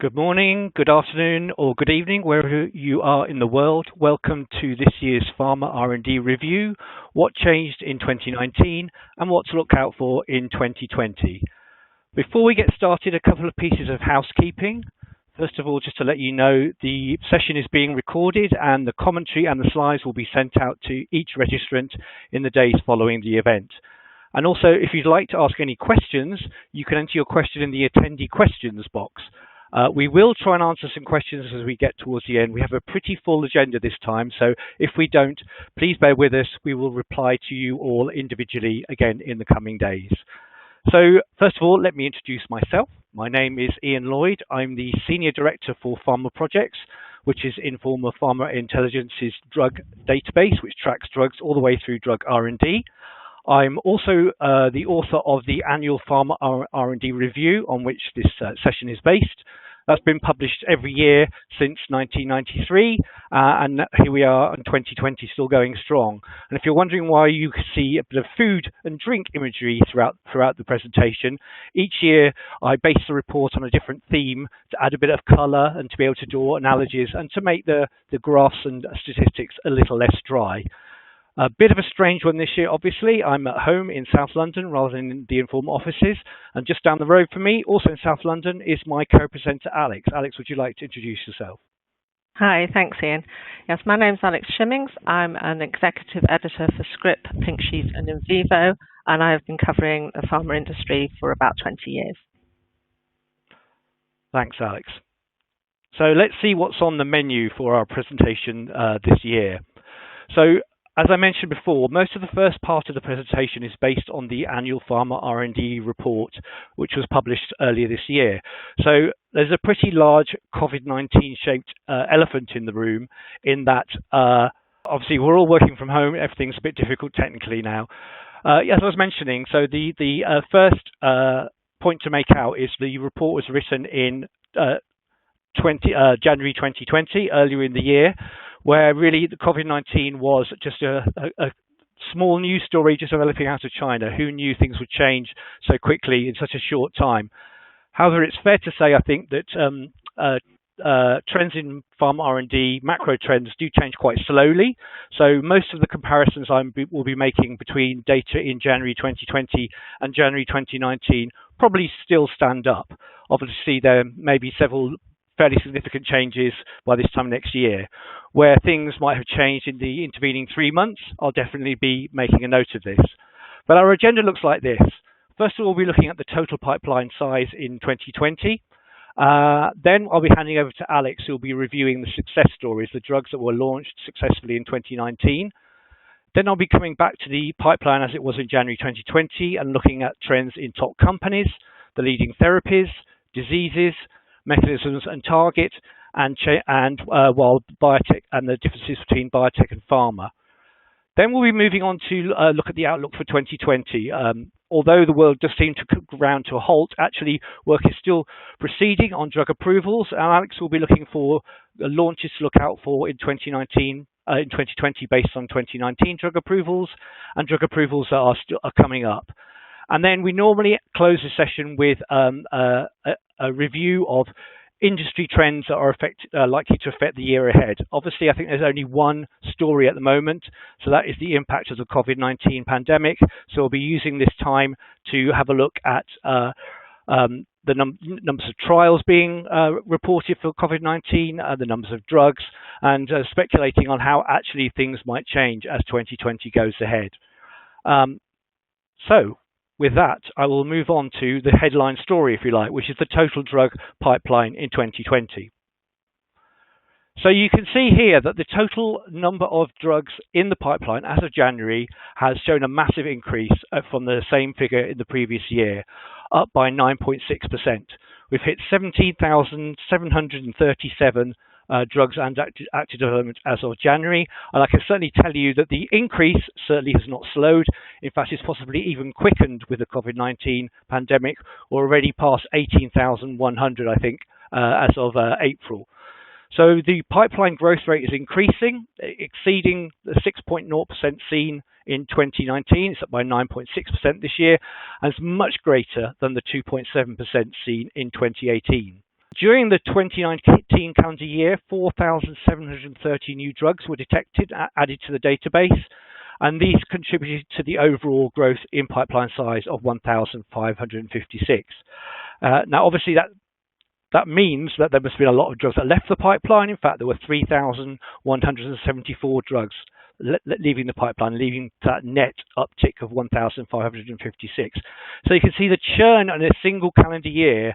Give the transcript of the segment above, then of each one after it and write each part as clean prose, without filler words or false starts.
Good morning, good afternoon, or good evening, wherever you are in the world. Welcome to this year's Pharma R&D review, what changed in 2019 and what to look out for in 2020. Before we get started, a couple of pieces of housekeeping. First of all, just to let you know, the session is being recorded and the commentary and the slides will be sent out to each registrant in the days following the event. And also, if you'd like to ask any questions, you can enter your question in the attendee questions box. We will try and answer some questions as we get towards the end. We have a pretty full agenda this time, so if we don't, please bear with us. We will reply to you all individually again in the coming days. So first of all, let me introduce myself. My name is Ian Lloyd. I'm the Senior Director for Pharmaprojects, which is Informa Pharma Intelligence's drug database, which tracks drugs all the way through drug R&D. I'm also the author of the annual Pharma R&D review on which this session is based. That's been published every year since 1993, and here we are in 2020, still going strong. And if you're wondering why you see a bit of food and drink imagery throughout the presentation, each year I base the report on a different theme to add a bit of colour and to be able to draw analogies and to make the graphs and statistics a little less dry. A bit of a strange one this year, obviously. I'm at home in South London rather than in the Informa offices. And just down the road from me, also in South London, is my co-presenter, Alex. Alex, would you like to introduce yourself? Hi, thanks, Ian. Yes, my name's Alex Shimmings. I'm an executive editor for Scrip, Pink Sheet and Invivo, and I've been covering the pharma industry for about 20 years. Thanks, Alex. So let's see what's on the menu for our presentation this year. So, as I mentioned before, most of the first part of the presentation is based on the annual Pharma R&D report, which was published earlier this year. So there's a pretty large COVID-19 shaped elephant in the room in that obviously we're all working from home. Everything's a bit difficult technically now. As I was mentioning, so the first point to make out is the report was written in January 2020, earlier in the year, where really the COVID-19 was just a small news story just developing out of China. Who knew things would change so quickly in such a short time? However, it's fair to say, I think, that trends in pharma R&D, macro trends, do change quite slowly. So most of the comparisons will be making between data in January 2020 and January 2019 probably still stand up. Obviously, there may be several fairly significant changes by this time next year. Where things might have changed in the intervening 3 months, I'll definitely be making a note of this. But our agenda looks like this. First of all, we'll be looking at the total pipeline size in 2020. Then I'll be handing over to Alex, who will be reviewing the success stories, the drugs that were launched successfully in 2019. Then I'll be coming back to the pipeline as it was in January 2020 and looking at trends in top companies, the leading therapies, diseases, mechanisms and target, while biotech and the differences between biotech and pharma. Then we'll be moving on to look at the outlook for 2020. Although the world does seem to ground to a halt, actually work is still proceeding on drug approvals, and Alex will be looking for launches to look out for in 2020 based on 2019 drug approvals and drug approvals that are coming up. And then we normally close the session with a review of industry trends that are likely to affect the year ahead. Obviously, I think there's only one story at the moment, so that is the impact of the COVID-19 pandemic. So we'll be using this time to have a look at the numbers of trials being reported for COVID-19, the numbers of drugs, and speculating on how actually things might change as 2020 goes ahead. So with that, I will move on to the headline story, if you like, which is the total drug pipeline in 2020. So you can see here that the total number of drugs in the pipeline as of January has shown a massive increase from the same figure in the previous year, up by 9.6%. We've hit 17,737 drugs and active development as of January, and I can certainly tell you that the increase certainly has not slowed. In fact, it's possibly even quickened with the COVID-19 pandemic. We're already past 18,100, I think, as of April. So the pipeline growth rate is increasing, exceeding the 6.0% seen in 2019. It's up by 9.6% this year, and it's much greater than the 2.7% seen in 2018. During the 2019 calendar year, 4,730 new drugs were detected, added to the database, and these contributed to the overall growth in pipeline size of 1,556. Now, obviously, that means that there must have been a lot of drugs that left the pipeline. In fact, there were 3,174 drugs leaving the pipeline, leaving that net uptick of 1,556. So you can see the churn in a single calendar year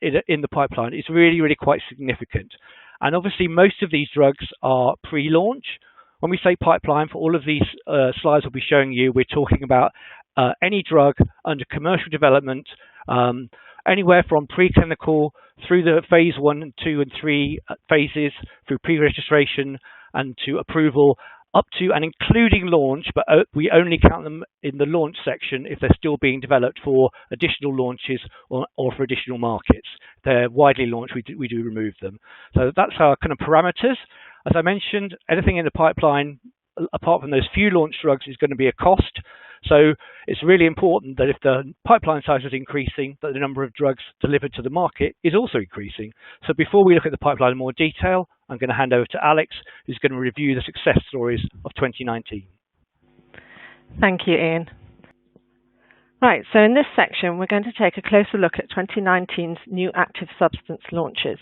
in the pipeline is really, really quite significant. And obviously, most of these drugs are pre-launch. When we say pipeline, for all of these slides we'll be showing you, we're talking about any drug under commercial development, anywhere from preclinical through the phase 1, 2, and 3 phases, through pre-registration and to approval, up to and including launch, but we only count them in the launch section if they're still being developed for additional launches or for additional markets. If they're widely launched, we do remove them. So that's our kind of parameters. As I mentioned, anything in the pipeline, apart from those few launch drugs, is going to be a cost. So it's really important that if the pipeline size is increasing, that the number of drugs delivered to the market is also increasing. So before we look at the pipeline in more detail, I'm going to hand over to Alex, who's going to review the success stories of 2019. Thank you, Ian. Right, so in this section, we're going to take a closer look at 2019's new active substance launches.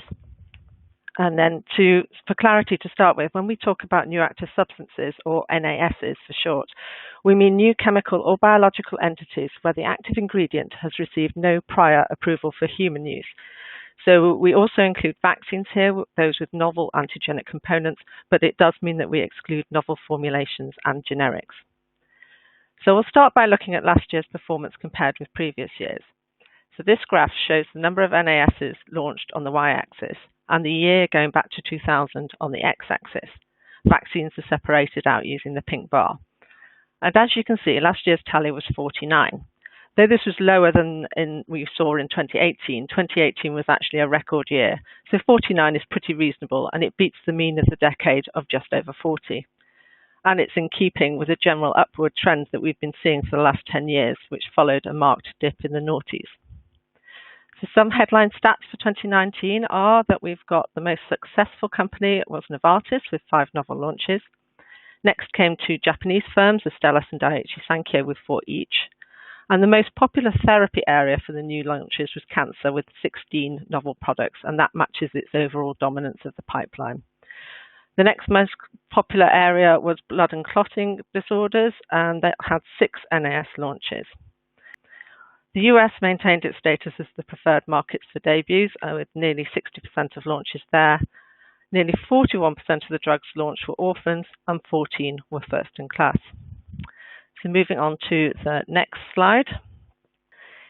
And then for clarity to start with, when we talk about new active substances, or NASs for short, we mean new chemical or biological entities where the active ingredient has received no prior approval for human use. So we also include vaccines here, those with novel antigenic components, but it does mean that we exclude novel formulations and generics. So we'll start by looking at last year's performance compared with previous years. So this graph shows the number of NASs launched on the y-axis and the year going back to 2000 on the x-axis. Vaccines are separated out using the pink bar. And as you can see, last year's tally was 49. Though this was lower than we saw in 2018, 2018 was actually a record year. So 49 is pretty reasonable, and it beats the mean of the decade of just over 40. And it's in keeping with the general upward trend that we've been seeing for the last 10 years, which followed a marked dip in the noughties. So some headline stats for 2019 are that we've got the most successful company was Novartis with 5 novel launches. Next came 2 Japanese firms, Astellas and Daiichi Sankyo, with 4 each. And the most popular therapy area for the new launches was cancer, with 16 novel products, and that matches its overall dominance of the pipeline. The next most popular area was blood and clotting disorders, and that had 6 NAS launches. The US maintained its status as the preferred market for debuts, with nearly 60% of launches there. Nearly 41% of the drugs launched were orphans, and 14 were first in class. So moving on to the next slide.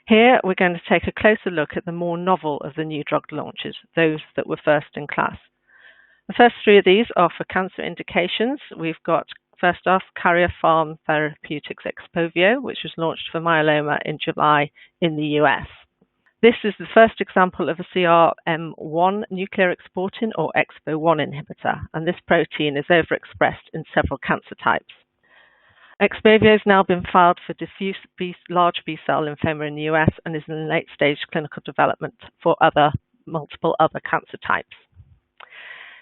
Here we're going to take a closer look at the more novel of the new drug launches, those that were first in class. The first 3 of these are for cancer indications. We've got, first off, Karyopharm Therapeutics Expovio, which was launched for myeloma in July in the US. This is the first example of a CRM1 nuclear exportin, or EXPO1 inhibitor, and this protein is overexpressed in several cancer types. Expovio has now been filed for diffuse large B-cell lymphoma in the US and is in late-stage clinical development for multiple other cancer types.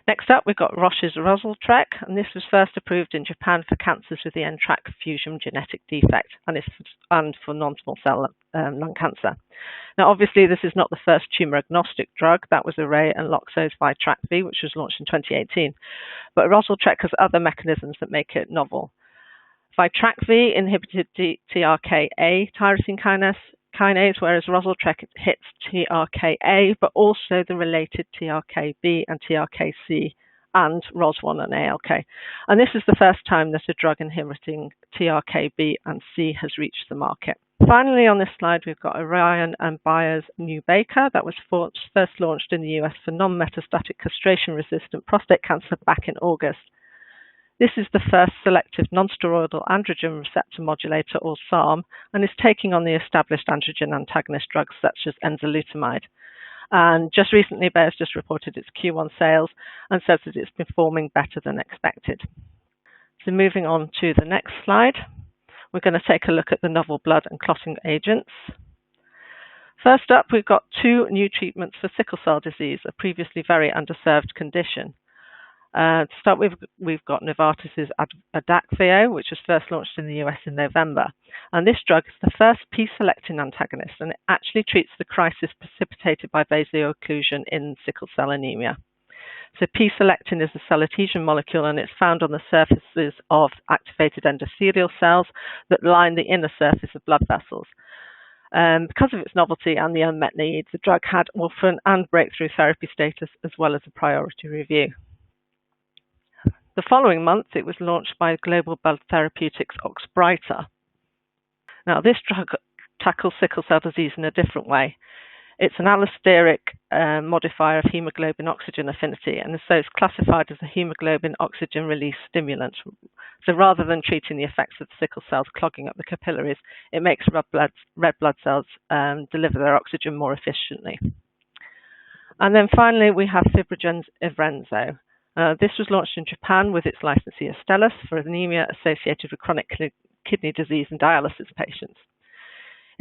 Next up, we've got Roche's Rozlytrek, and this was first approved in Japan for cancers with the NTRK fusion genetic defect and for non-small cell lung cancer. Now, obviously, this is not the first tumor-agnostic drug. That was Array and Loxo's Vitrakvi, which was launched in 2018. But Rozlytrek has other mechanisms that make it novel. Vitrakvi inhibited TRKA tyrosine kinase, whereas Rozlytrek hits TRKA, but also the related TRKB and TRKC and ROS1 and ALK. And this is the first time that a drug inhibiting TRKB and C has reached the market. Finally, on this slide, we've got Orion and Bayer's Nubeqa that was first launched in the US for non-metastatic castration-resistant prostate cancer back in August. This is the first selective non-steroidal androgen receptor modulator, or SARM, and is taking on the established androgen antagonist drugs such as enzalutamide. And just recently, Bayer's just reported its Q1 sales and says that it's performing better than expected. So moving on to the next slide, we're going to take a look at the novel blood and clotting agents. First up, we've got 2 new treatments for sickle cell disease, a previously very underserved condition. To start with, we've got Novartis's Adakveo, which was first launched in the US in November. And this drug is the first P-selectin antagonist, and it actually treats the crisis precipitated by vaso-occlusion in sickle cell anemia. So P-selectin is a cell adhesion molecule, and it's found on the surfaces of activated endothelial cells that line the inner surface of blood vessels. Because of its novelty and the unmet need, the drug had orphan and breakthrough therapy status as well as a priority review. The following month, it was launched by Global Blood Therapeutics Oxbryta. Now, this drug tackles sickle cell disease in a different way. It's an allosteric modifier of hemoglobin oxygen affinity, and so it's classified as a hemoglobin oxygen release stimulant. So rather than treating the effects of sickle cells clogging up the capillaries, it makes red blood cells deliver their oxygen more efficiently. And then finally, we have Fibrogen's Evrenzo. This was launched in Japan with its licensee Astellas for anemia associated with chronic kidney disease in dialysis patients.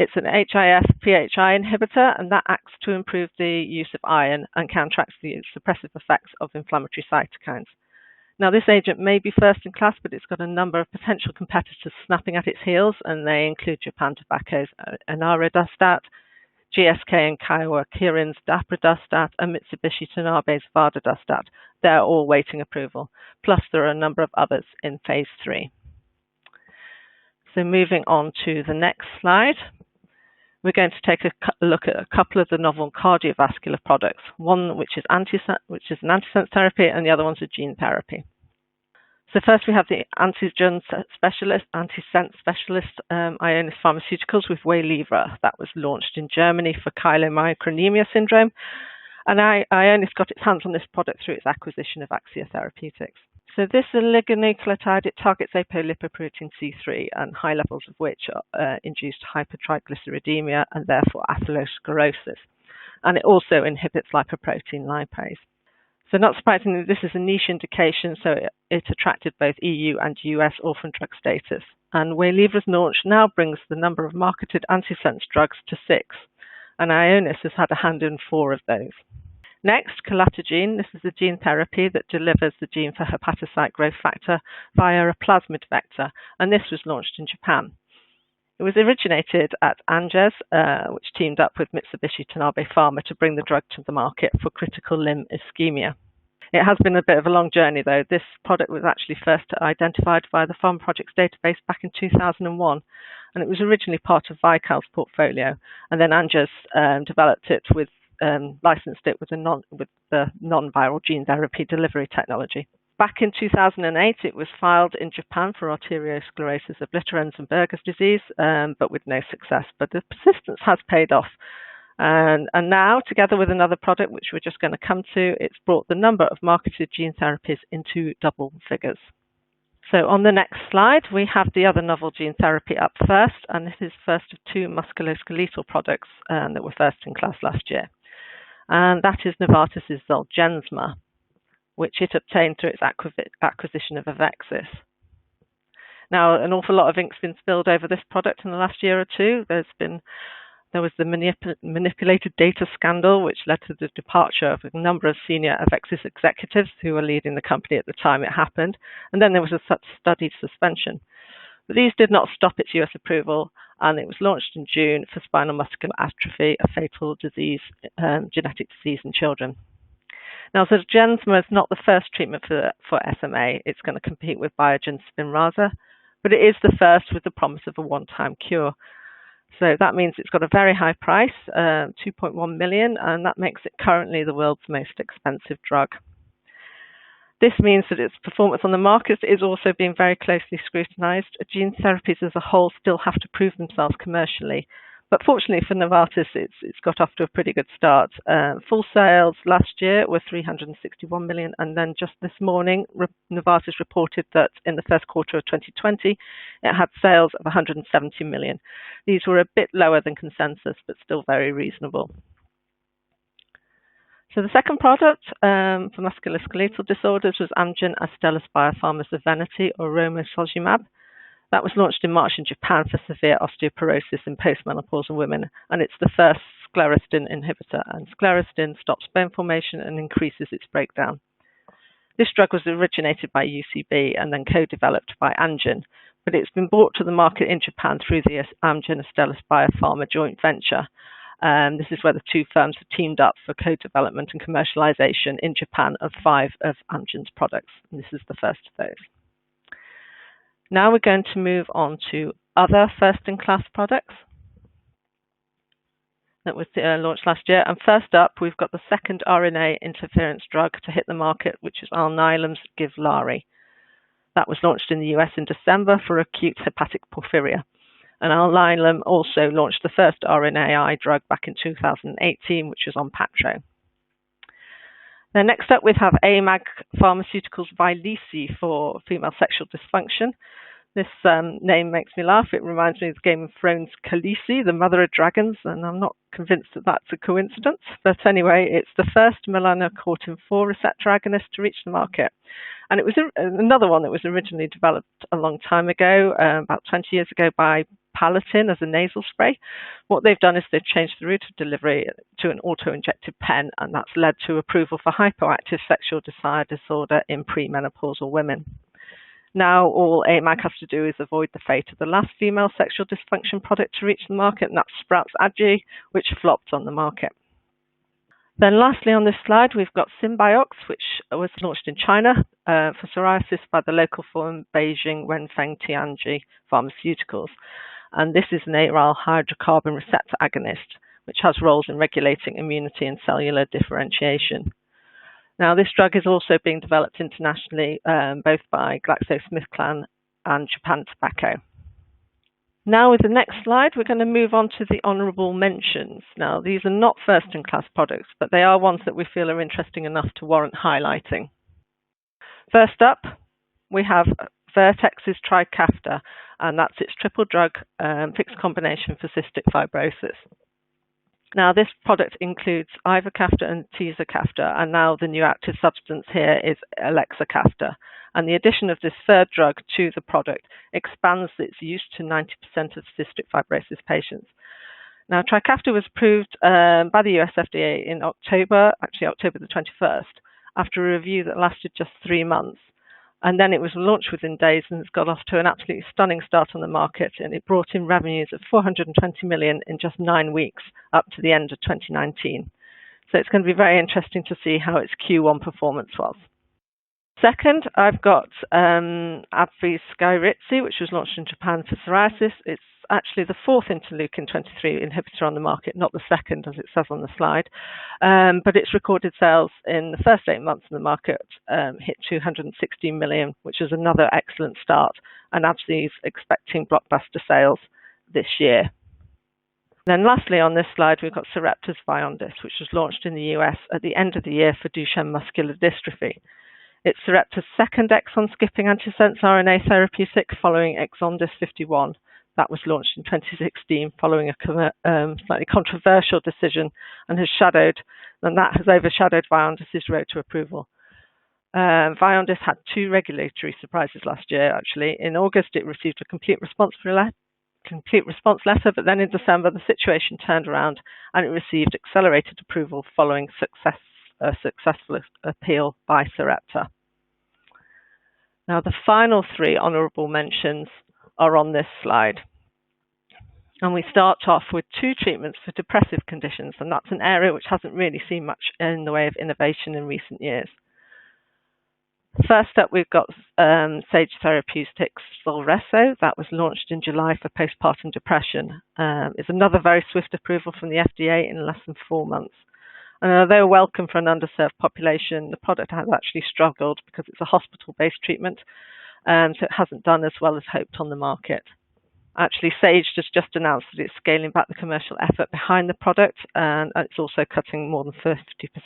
It's an HIF-PHI inhibitor, and that acts to improve the use of iron and counteracts the suppressive effects of inflammatory cytokines. Now, this agent may be first in class, but it's got a number of potential competitors snapping at its heels, and they include Japan Tobacco's Inarodustat, GSK and Kyowa Kirin's Daprodustat, and Mitsubishi Tanabe's Vardadustat. They're all waiting approval. Plus, there are a number of others in phase 3. So moving on to the next slide, we're going to take a look at a couple of the novel cardiovascular products, one which is an antisense therapy, and the other one's a gene therapy. So first we have the antisense specialist Ionis Pharmaceuticals with Waylivra. That was launched in Germany for chylomicronemia syndrome, and Ionis got its hands on this product through its acquisition of Axia Therapeutics. So this oligonucleotide, it targets apolipoprotein C3, and high levels of which induced hypertriglyceridemia and therefore atherosclerosis. And it also inhibits lipoprotein lipase. So not surprisingly, this is a niche indication, so it attracted both EU and US orphan drug status. And Waylivra's launch now brings the number of marketed antisense drugs to 6, and Ionis has had a hand in 4 of those. Next, Colatogene. This is a gene therapy that delivers the gene for hepatocyte growth factor via a plasmid vector, and this was launched in Japan. It was originated at Anges, which teamed up with Mitsubishi Tanabe Pharma to bring the drug to the market for critical limb ischemia. It has been a bit of a long journey, though. This product was actually first identified via the Pharmaprojects database back in 2001, and it was originally part of Vical's portfolio, and then Anges developed it with licensed it with the non-viral gene therapy delivery technology. Back in 2008, it was filed in Japan for arteriosclerosis obliterans and Berger's disease, but with no success. But the persistence has paid off. And now, together with another product, which we're just going to come to, it's brought the number of marketed gene therapies into double figures. So on the next slide, we have the other novel gene therapy up first, and this is first of 2 musculoskeletal products that were first in class last year. And that is Novartis's Zolgensma, which it obtained through its acquisition of Avexis. Now, an awful lot of ink's been spilled over this product in the last year or two. There was the manipulated data scandal, which led to the departure of a number of senior Avexis executives who were leading the company at the time it happened. And then there was a studied suspension. But these did not stop its US approval, and it was launched in June for spinal muscular atrophy, a fatal disease, genetic disease in children. Now, Zolgensma is not the first treatment for SMA. It's going to compete with Biogen's Spinraza, but it is the first with the promise of a one-time cure. So that means it's got a very high price, $2.1 million, and that makes it currently the world's most expensive drug. This means that its performance on the market is also being very closely scrutinized. Gene therapies as a whole still have to prove themselves commercially. But fortunately for Novartis, it's got off to a pretty good start. Full sales last year were $361 million, and then just this morning, Novartis reported that in the first quarter of 2020, it had sales of $170 million. These were a bit lower than consensus, but still very reasonable. So the second product for musculoskeletal disorders was Amgen Astellas Biopharma's Evenity or romosozumab. That was launched in March in Japan for severe osteoporosis in postmenopausal women, and it's the first sclerostin inhibitor, and sclerostin stops bone formation and increases its breakdown. This drug was originated by UCB and then co-developed by Amgen, but it's been brought to the market in Japan through the Amgen-Astellas Biopharma joint venture. This is where the two firms have teamed up for co-development and commercialization in Japan of 5 of Amgen's products. And this is the first of those. Now we're going to move on to other first-in-class products that was launched last year. And first up, we've got the second RNA interference drug to hit the market, which is Alnylam's Givlaari. That was launched in the US in December for acute hepatic porphyria. And Alnylam also launched the first RNAi drug back in 2018, which was Onpattro. Now, next up, we have AMAG Pharmaceuticals Vyleesi for female sexual dysfunction. This name makes me laugh. It reminds me of Game of Thrones' Khaleesi, the mother of dragons, and I'm not convinced that that's a coincidence. But anyway, it's the first melanocortin-4 receptor agonist to reach the market. And it was another one that was originally developed a long time ago, about 20 years ago, by Palatin as a nasal spray. What they've done is they've changed the route of delivery to an auto-injected pen, and that's led to approval for hypoactive sexual desire disorder in premenopausal women. Now all AMAG has to do is avoid the fate of the last female sexual dysfunction product to reach the market, and that's Sprout's Adji, which flopped on the market. Then lastly on this slide, we've got Symbiox, which was launched in China for psoriasis by the local firm Beijing Wenfeng Tianji Pharmaceuticals. And this is an aryl hydrocarbon receptor agonist, which has roles in regulating immunity and cellular differentiation. Now, this drug is also being developed internationally, both by GlaxoSmithKline and Japan Tobacco. Now, with the next slide, we're going to move on to the honourable mentions. Now, these are not first-in-class products, but they are ones that we feel are interesting enough to warrant highlighting. First up, we have Vertex's Trikafta, and that's its triple drug fixed combination for cystic fibrosis. Now, this product includes ivacaftor and tezacaftor, and now the new active substance here is elexacaftor. And the addition of this third drug to the product expands its use to 90% of cystic fibrosis patients. Now, Trikafta was approved by the US FDA in October the 21st, after a review that lasted just 3 months. And then it was launched within days and has got off to an absolutely stunning start on the market. And it brought in revenues of $420 million in just 9 weeks up to the end of 2019. So it's going to be very interesting to see how its Q1 performance was. Second, I've got AbbVie's Skyrizi, which was launched in Japan for psoriasis. It's actually the fourth interleukin-23 inhibitor on the market, not the second, as it says on the slide. But its recorded sales in the first 8 months in the market hit $260 million, which is another excellent start. And AbbVie's expecting blockbuster sales this year. Then lastly on this slide, we've got Sarepta's Vyondys, which was launched in the US at the end of the year for Duchenne muscular dystrophy. It's Sarepta's second exon-skipping antisense RNA therapeutic following Exondys 51. That was launched in 2016 following a slightly controversial decision and that has overshadowed Vyondys' road to approval. Vyondys had 2 regulatory surprises last year, actually. In August, it received a complete response letter, but then in December, the situation turned around and it received accelerated approval following a successful appeal by Sarepta. Now, the final 3 honourable mentions are on this slide. And we start off with 2 treatments for depressive conditions, and that's an area which hasn't really seen much in the way of innovation in recent years. First up, we've got Sage Therapeutics Zulresso. That was launched in July for postpartum depression. It's another very swift approval from the FDA in less than 4 months. And although welcome for an underserved population, the product has actually struggled because it's a hospital-based treatment, so it hasn't done as well as hoped on the market. Actually, Sage has just announced that it's scaling back the commercial effort behind the product, and it's also cutting more than 50%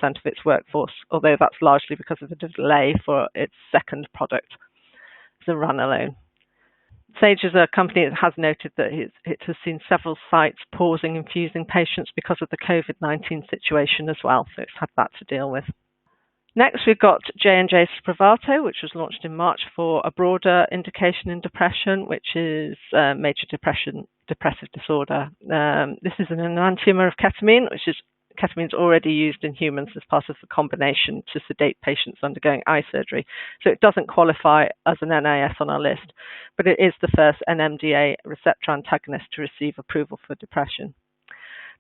of its workforce, although that's largely because of the delay for its second product, zuranolone. Sage is a company that has noted that it has seen several sites pausing infusing patients because of the COVID-19 situation as well, so it's had that to deal with. Next, we've got J&J's Spravato, which was launched in March for a broader indication in depression, which is major depressive depressive disorder. This is an enantiomer of ketamine, ketamine is already used in humans as part of the combination to sedate patients undergoing eye surgery. So it doesn't qualify as an NIS on our list, but it is the first NMDA receptor antagonist to receive approval for depression.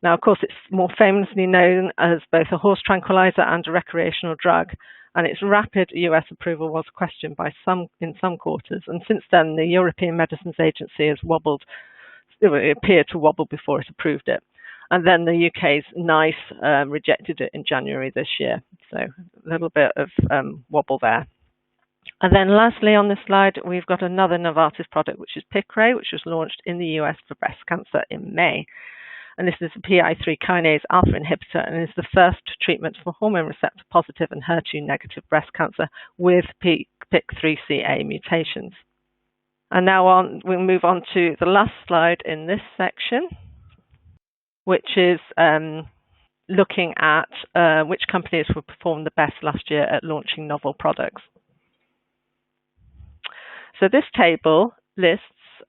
Now, of course, it's more famously known as both a horse tranquilizer and a recreational drug, and its rapid US approval was questioned in some quarters. And since then, the European Medicines Agency has it appeared to wobble before it approved it. And then the UK's NICE rejected it in January this year. So a little bit of wobble there. And then lastly on this slide, we've got another Novartis product, which is Piqray, which was launched in the US for breast cancer in May. And this is a PI3 kinase alpha inhibitor and is the first treatment for hormone receptor positive and HER2 negative breast cancer with PIK3CA mutations. And now we'll move on to the last slide in this section, which is looking at which companies will perform the best last year at launching novel products. So this table lists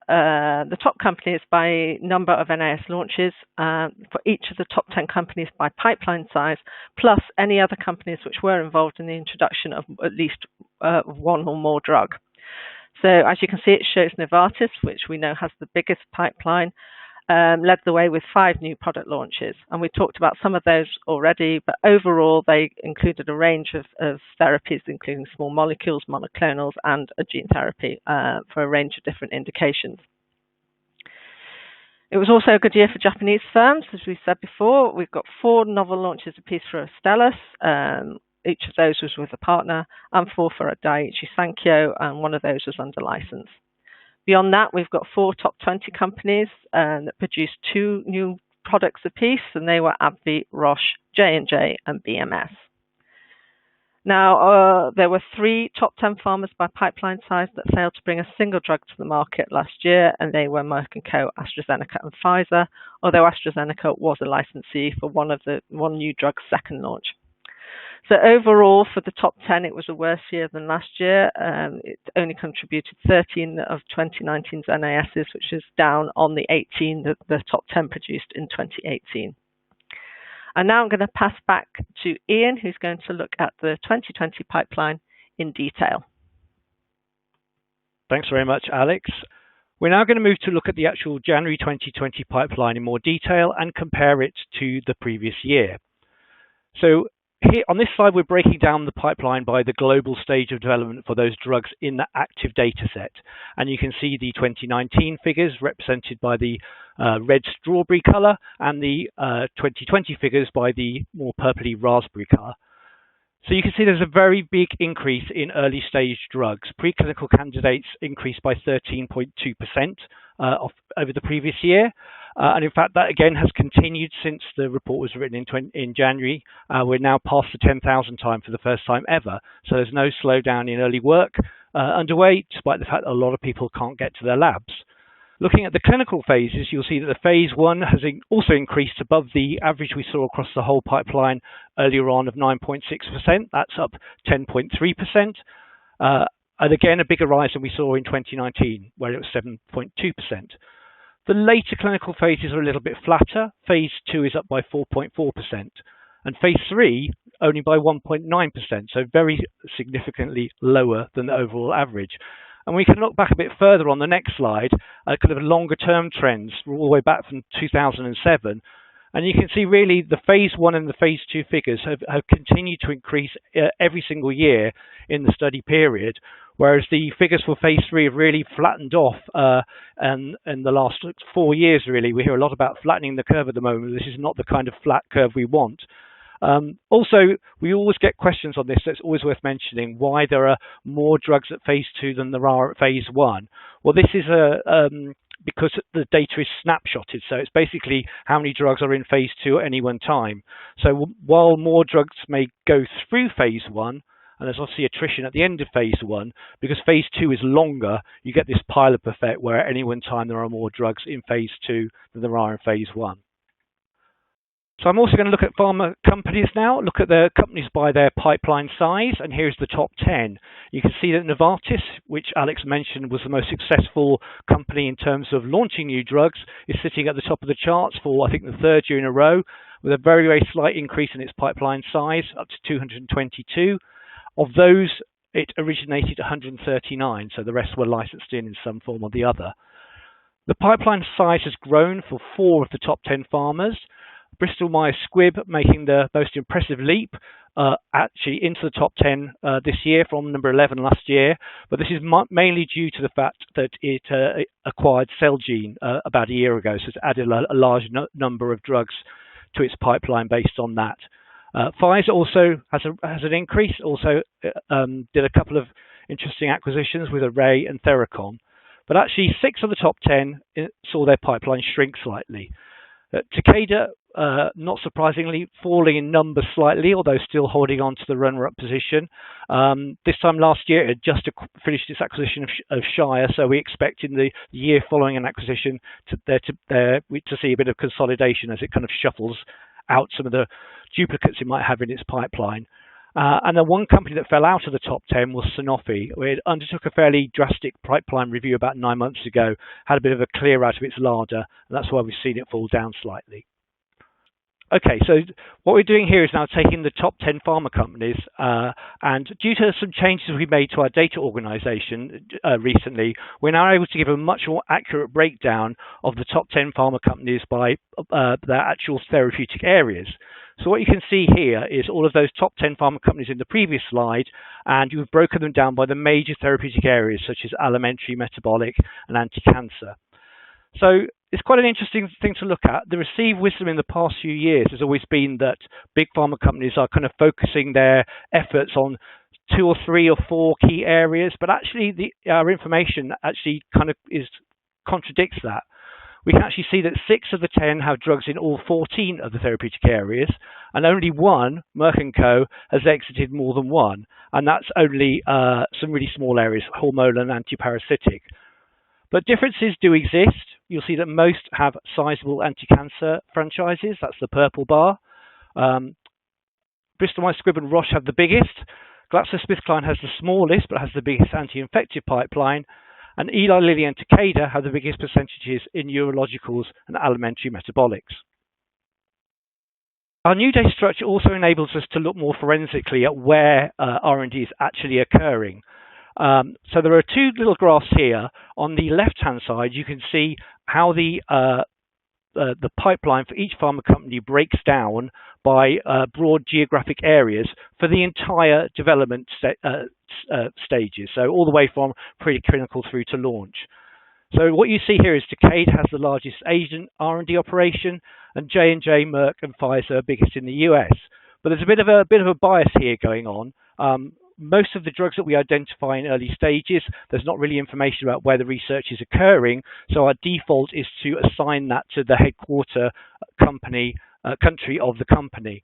the top companies by number of NIS launches for each of the top 10 companies by pipeline size, plus any other companies which were involved in the introduction of at least one or more drug. So as you can see, it shows Novartis, which we know has the biggest pipeline, led the way with 5 new product launches. And we talked about some of those already, but overall they included a range of therapies, including small molecules, monoclonals, and a gene therapy for a range of different indications. It was also a good year for Japanese firms, as we said before. We've got 4 novel launches apiece for Astellas. Each of those was with a partner, and 4 for Daiichi Sankyo, and one of those was under license. Beyond that, we've got 4 top 20 companies that produced 2 new products apiece, and they were AbbVie, Roche, J&J, and BMS. Now, there were 3 top 10 pharmas by pipeline size that failed to bring a single drug to the market last year, and they were Merck & Co., AstraZeneca, and Pfizer, although AstraZeneca was a licensee for one new drug's second launch. So overall, for the top 10, it was a worse year than last year. It only contributed 13 of 2019's NISs, which is down on the 18 that the top 10 produced in 2018. And now I'm going to pass back to Ian, who's going to look at the 2020 pipeline in detail. Thanks very much, Alex. We're now going to move to look at the actual January 2020 pipeline in more detail and compare it to the previous year. So here on this slide, we're breaking down the pipeline by the global stage of development for those drugs in the active data set. And you can see the 2019 figures represented by the red strawberry color and the 2020 figures by the more purpley raspberry color. So you can see there's a very big increase in early stage drugs. Preclinical candidates increased by 13.2% over the previous year. And in fact, that again has continued since the report was written in January. We're now past the 10,000 time for the first time ever. So there's no slowdown in early work underway, despite the fact that a lot of people can't get to their labs. Looking at the clinical phases, you'll see that the phase 1 has also increased above the average we saw across the whole pipeline earlier on of 9.6%. That's up 10.3%. And again, a bigger rise than we saw in 2019, where it was 7.2%. The later clinical phases are a little bit flatter. Phase 2 is up by 4.4%, and phase 3 only by 1.9%, so very significantly lower than the overall average. And we can look back a bit further on the next slide at kind of longer term trends all the way back from 2007. And you can see really the phase 1 and the phase 2 figures have continued to increase every single year in the study period, whereas the figures for phase 3 have really flattened off and in the last 4 years, really. We hear a lot about flattening the curve at the moment. This is not the kind of flat curve we want. Also, we always get questions on this, so it's always worth mentioning why there are more drugs at phase 2 than there are at phase 1. Well, this is because the data is snapshotted, so it's basically how many drugs are in phase 2 at any one time. So while more drugs may go through phase 1, and there's obviously attrition at the end of phase 1, because phase 2 is longer, you get this pile-up effect where at any one time there are more drugs in phase 2 than there are in phase 1. So I'm also going to look at pharma companies now, look at the companies by their pipeline size, and here's the top 10. You can see that Novartis, which Alex mentioned was the most successful company in terms of launching new drugs, is sitting at the top of the charts for, I think, the third year in a row, with a very, very slight increase in its pipeline size, up to 222. Of those, it originated 139, so the rest were licensed in some form or the other. The pipeline size has grown for 4 of the top 10 pharmas. Bristol Myers Squibb making the most impressive leap actually into the top 10 this year from number 11 last year, but this is mainly due to the fact that it acquired Celgene about a year ago, so it's added a large number of drugs to its pipeline based on that. Pfizer also has an increase, also did a couple of interesting acquisitions with Array and Theracon, but actually 6 of the top 10 saw their pipeline shrink slightly. Takeda, not surprisingly, falling in numbers slightly, although still holding on to the runner-up position. This time last year, it just finished its acquisition of Shire, so we expect in the year following an acquisition to see a bit of consolidation as it kind of shuffles out some of the duplicates it might have in its pipeline. And the one company that fell out of the top 10 was Sanofi. It undertook a fairly drastic pipeline review about 9 months ago, had a bit of a clear out of its larder, and that's why we've seen it fall down slightly. Okay, so what we're doing here is now taking the top 10 pharma companies, and due to some changes we made to our data organization recently, we're now able to give a much more accurate breakdown of the top 10 pharma companies by their actual therapeutic areas. So what you can see here is all of those top 10 pharma companies in the previous slide, and you've broken them down by the major therapeutic areas such as alimentary, metabolic, and anti-cancer. So it's quite an interesting thing to look at. The received wisdom in the past few years has always been that big pharma companies are kind of focusing their efforts on 2 or 3 or 4 key areas, but actually our information actually kind of contradicts that. We can actually see that 6 of the 10 have drugs in all 14 of the therapeutic areas, and only 1, Merck & Co., has exited more than 1, and that's only some really small areas, hormonal and antiparasitic. But differences do exist. You'll see that most have sizable anti-cancer franchises. That's the purple bar. Bristol Myers Squibb and Roche have the biggest. GlaxoSmithKline has the smallest, but has the biggest anti-infective pipeline. And Eli Lilly and Takeda have the biggest percentages in neurologicals and alimentary metabolics. Our new data structure also enables us to look more forensically at where R&D is actually occurring. So there are 2 little graphs here. On the left-hand side, you can see how the pipeline for each pharma company breaks down by broad geographic areas for the entire development stages, so all the way from preclinical through to launch. So what you see here is Takeda has the largest Asian R&D operation, and J&J, Merck, and Pfizer are biggest in the US. But there's a bit of a bias here going on. Most of the drugs that we identify in early stages, there's not really information about where the research is occurring, so our default is to assign that to the headquarter country of the company.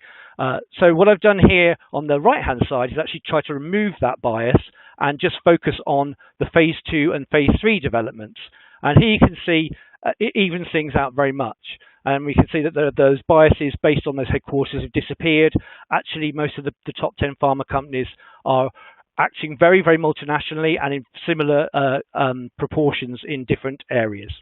So what I've done here on the right-hand side is actually try to remove that bias and just focus on the phase 2 and phase 3 developments. And here you can see it evens things out very much. And we can see that those biases based on those headquarters have disappeared. Actually, most of the top 10 pharma companies are acting very, very multinationally and in similar proportions in different areas.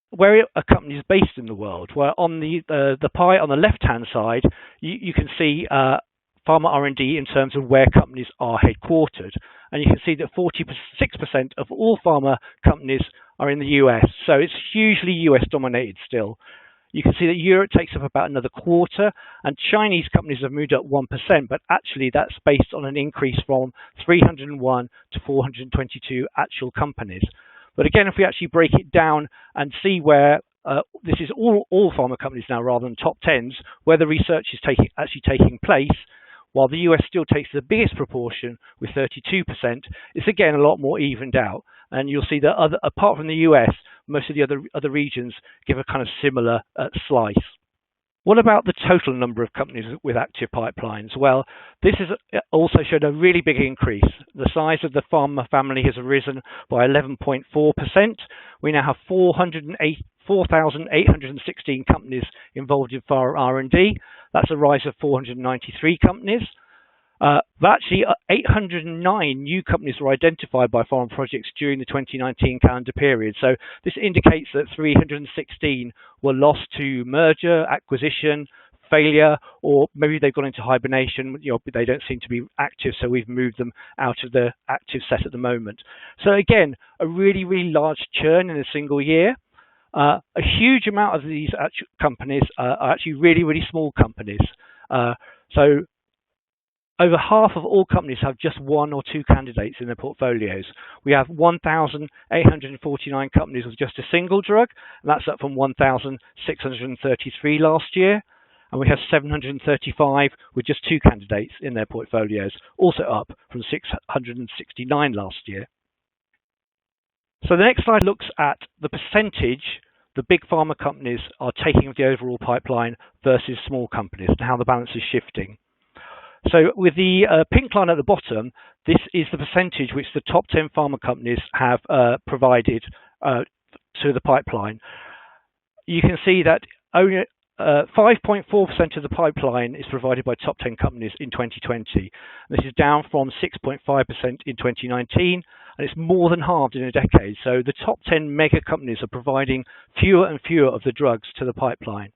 Where are companies based in the world? Well, on the pie on the left-hand side, you can see Pharma R&D in terms of where companies are headquartered. And you can see that 46% of all pharma companies are in the US. So it's hugely US dominated still. You can see that Europe takes up about another quarter, and Chinese companies have moved up 1%, but actually that's based on an increase from 301 to 422 actual companies. But again, if we actually break it down and see where this is all pharma companies now rather than top 10s, where the research is actually taking place, while the US still takes the biggest proportion with 32%, it's again a lot more evened out. And you'll see that apart from the US, most of the other regions give a kind of similar slice. What about the total number of companies with active pipelines? Well, this has also shown a really big increase. The size of the pharma family has risen by 11.4%. We now have 4,816 companies involved in Pharma R&D. That's a rise of 493 companies. Actually, 809 new companies were identified by Pharmaprojects during the 2019 calendar period. So this indicates that 316 were lost to merger, acquisition, failure, or maybe they've gone into hibernation. But they don't seem to be active, so we've moved them out of the active set at the moment. So again, a really, really large churn in a single year. A huge amount of these companies are actually really, really small companies. So over half of all companies have just one or two candidates in their portfolios. We have 1,849 companies with just a single drug, and that's up from 1,633 last year. And we have 735 with just two candidates in their portfolios, also up from 669 last year. So the next slide looks at the percentage the big pharma companies are taking of the overall pipeline versus small companies and how the balance is shifting. So with the pink line at the bottom, this is the percentage which the top 10 pharma companies have provided to the pipeline. You can see that only 5.4% of the pipeline is provided by top 10 companies in 2020. This is down from 6.5% in 2019, and it's more than halved in a decade. So the top 10 mega companies are providing fewer and fewer of the drugs to the pipeline.